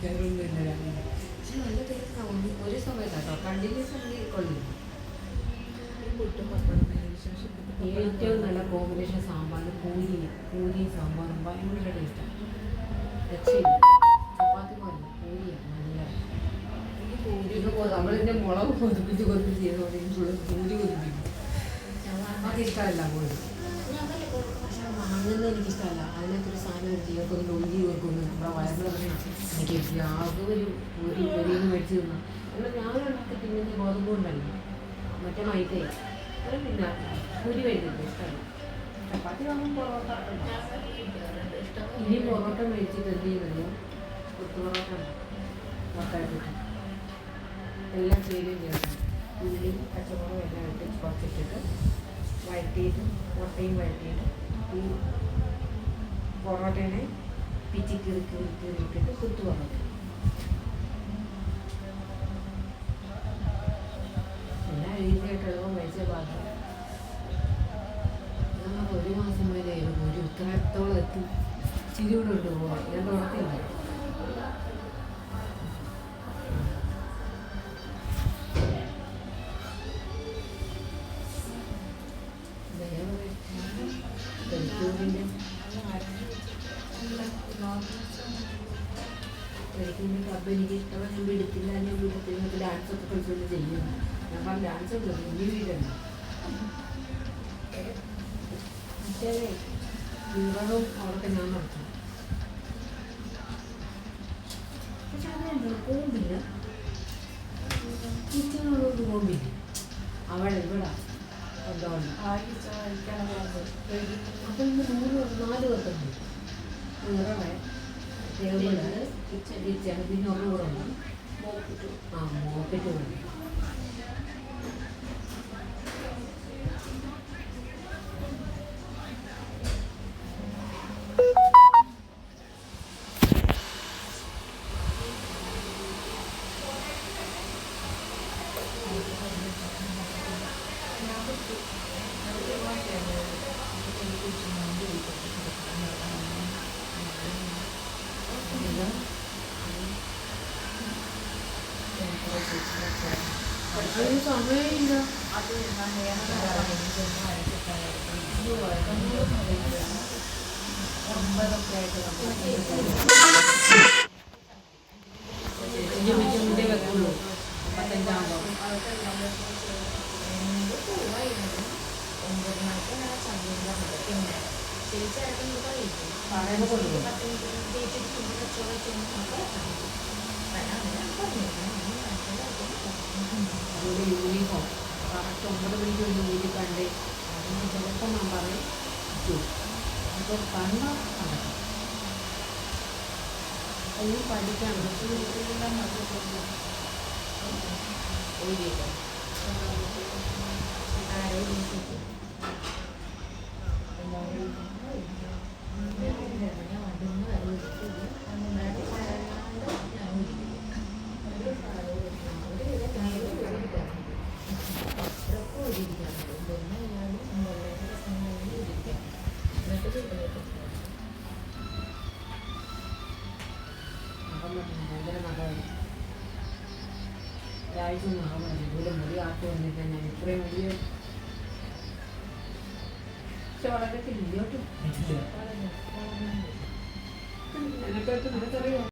വേറൊന്നുമില്ല. പക്ഷെ നല്ല ടേസ്റ്റാണ്. ഒരു സമയത്താട്ടോ കണ്ടിന്യൂസ് ആണെങ്കിൽ കൊള്ളില്ല. ഏറ്റവും നല്ല കോമ്പിനേഷൻ സാമ്പാർ പൂരിയും സാമ്പാറും ഭയങ്കര ടേസ്റ്റാണ്. രക്ഷയില്ല. ചപ്പാത്തി പോലെ പൂരിയാണ് നല്ല. നമ്മളിതിൻ്റെ മുളക് കൊതിപ്പിച്ച് ചെയ്തോടെ പൂരി കൊതിപ്പിക്കും. ചപ്പാത്തി ഇഷ്ടമല്ല പോലും. പക്ഷെ വാങ്ങുന്നത് എനിക്കിഷ്ടമല്ല. അതിനകത്തൊരു സാധനം ഒരു ചേർക്കൊന്നും ഒഴുകി ചേർക്കൊന്നും നമ്മുടെ വയറിന് എനിക്ക് ആകെ ഒരു പൊരിയിൽ മേടിച്ച് തിന്നാം. എന്നാൽ ഞാനുണ്ടാക്കി തിന്നുന്ന ഗോതമ്പ് കൊണ്ടല്ല, മറ്റേ മൈദയാണ്. അത് പിന്നെ പൂരി മേടിക്കുന്നത് ഇഷ്ടമല്ല. ചപ്പാത്തി വാങ്ങുമ്പോൾ പൊറോട്ട ഇനി പൊറോട്ട മേടിച്ചിട്ട് എന്ത് ചെയ്യുന്നല്ലോ, കൊത്തു പൊറോട്ട മൊത്തമായിട്ട് എല്ലാം ചേരുകയും ചെയ്യണം. ഉള്ളിയും പച്ചമുളകും എല്ലാം ഇട്ട് കുറച്ചിട്ടിട്ട് വഴറ്റിയിട്ട് മുട്ടയും വഴറ്റിയിട്ട് ഈ പൊറോട്ടേനെ പിച്ചി കീറിയിട്ടിട്ട് കൊത്തു പൊറോട്ട എല്ലാം ഈസിയായിട്ടുള്ള കഴിച്ച ഭാഗം. ഞങ്ങൾക്ക് 1 മാസം വരെ ഒരു ഉത്തരത്തോളം എത്തി ചിരിയോട് കൊണ്ട് പോവാം. ഞാൻ തുറക്കില്ല. ക്ലബ് എനിക്ക് ഇഷ്ടമാണ്. ഞാൻ വിടത്തില്ല, ഞാൻ വിടത്തില്ല. ഡാൻസൊക്കെ കളിച്ചുകൊണ്ട് ചെയ്യുന്നു. ഞാൻ പറഞ്ഞ ഡാൻസ് ഉണ്ട് ഇനി വീടാണ്. മറ്റേ വിവാഹവും അവിടൊക്കെ ഞാൻ നടത്തും. പക്ഷെ അങ്ങനെ പോകുന്നില്ല, കിച്ചണോടൊന്നും പോകുന്നില്ല. അവിടെ ഇവിടെ എന്താണ് അപ്പം ഇന്ന് 4 പേർക്കുണ്ട്. വേറെ ടേബിള് കിച്ചൺ പിന്നെ ഒന്നുകൂടെ ഉണ്ട്. മോക്കറ്റ് വേണം. ഒരു സമയമില്ല. മിനിറ്റ് വെക്കുള്ളൂ. 55 അതുപോലെ യൂണിഫോം കറക്റ്റ് 9 മണിക്ക് ഒരു യൂണിഫോം കണ്ട് അതിന് ചിലപ്പോൾ ഞാൻ പറയും അപ്പോൾ കണ്ട എല്ലാം പഠിക്കാൻ ഒരാഴ്ചയൊന്നും ആവുന്നില്ല. ഇതുപോലെ മുടി ആക്കി വന്നിട്ട് ഞാൻ ഇത്രയും വലിയ പക്ഷെ വളരത്തില്ല. ഇങ്ങോട്ടും എനിക്കറിയാം.